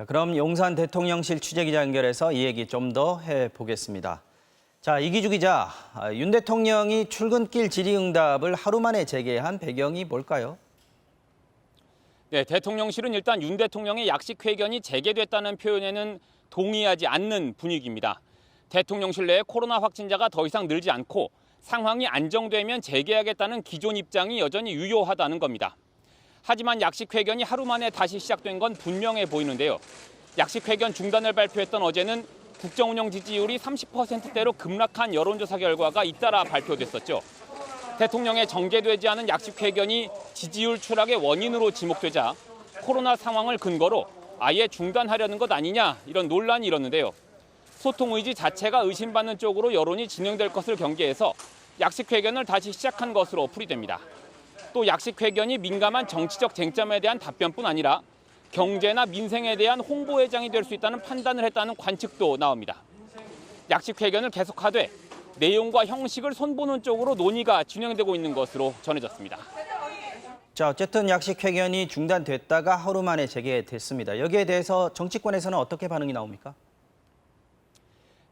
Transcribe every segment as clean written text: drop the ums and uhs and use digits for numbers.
자, 그럼 용산 대통령실 취재기자 연결해서 이 얘기 좀 더 해보겠습니다. 자, 이기주 기자, 윤 대통령이 출근길 질의응답을 하루 만에 재개한 배경이 뭘까요? 네, 대통령실은 일단 윤 대통령의 약식회견이 재개됐다는 표현에는 동의하지 않는 분위기입니다. 대통령실 내에 코로나 확진자가 더 이상 늘지 않고 상황이 안정되면 재개하겠다는 기존 입장이 여전히 유효하다는 겁니다. 하지만 약식회견이 하루 만에 다시 시작된 건 분명해 보이는데요. 약식회견 중단을 발표했던 어제는 국정운영 지지율이 30%대로 급락한 여론조사 결과가 잇따라 발표됐었죠. 대통령의 정제되지 않은 약식회견이 지지율 추락의 원인으로 지목되자 코로나 상황을 근거로 아예 중단하려는 것 아니냐 이런 논란이 일었는데요. 소통 의지 자체가 의심받는 쪽으로 여론이 진행될 것을 경계해서 약식회견을 다시 시작한 것으로 풀이됩니다. 또 약식회견이 민감한 정치적 쟁점에 대한 답변뿐 아니라 경제나 민생에 대한 홍보회장이 될 수 있다는 판단을 했다는 관측도 나옵니다. 약식회견을 계속하되 내용과 형식을 손보는 쪽으로 논의가 진행되고 있는 것으로 전해졌습니다. 자, 어쨌든 약식회견이 중단됐다가 하루 만에 재개됐습니다. 여기에 대해서 정치권에서는 어떻게 반응이 나옵니까?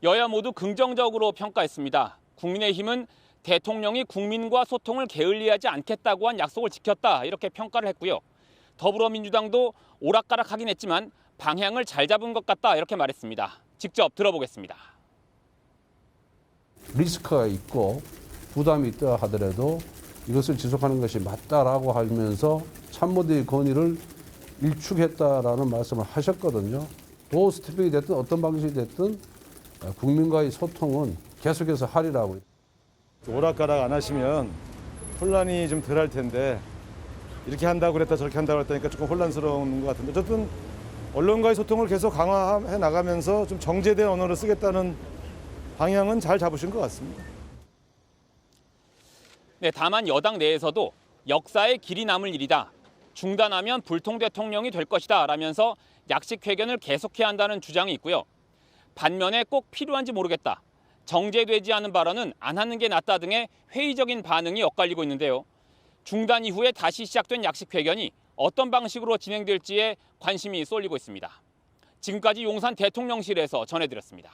여야 모두 긍정적으로 평가했습니다. 국민의힘은 대통령이 국민과 소통을 게을리하지 않겠다고 한 약속을 지켰다 이렇게 평가를 했고요. 더불어민주당도 오락가락하긴 했지만 방향을 잘 잡은 것 같다 이렇게 말했습니다. 직접 들어보겠습니다. 리스크가 있고 부담이 있다 하더라도 이것을 지속하는 것이 맞다라고 하면서 참모들의 건의를 일축했다라는 말씀을 하셨거든요. 도 스태핑이 됐든 어떤 방식이 됐든 국민과의 소통은 계속해서 하리라고. 오락가락 안 하시면 혼란이 좀 덜 할 텐데 이렇게 한다고 그랬다 저렇게 한다고 그랬다니까 조금 혼란스러운 것 같은데 어쨌든 언론과의 소통을 계속 강화해 나가면서 좀 정제된 언어를 쓰겠다는 방향은 잘 잡으신 것 같습니다. 네, 다만 여당 내에서도 역사의 길이 남을 일이다. 중단하면 불통 대통령이 될 것이다 라면서 약식회견을 계속해야 한다는 주장이 있고요. 반면에 꼭 필요한지 모르겠다. 정제되지 않은 발언은 안 하는 게 낫다 등의 회의적인 반응이 엇갈리고 있는데요. 중단 이후에 다시 시작된 약식회견이 어떤 방식으로 진행될지에 관심이 쏠리고 있습니다. 지금까지 용산 대통령실에서 전해드렸습니다.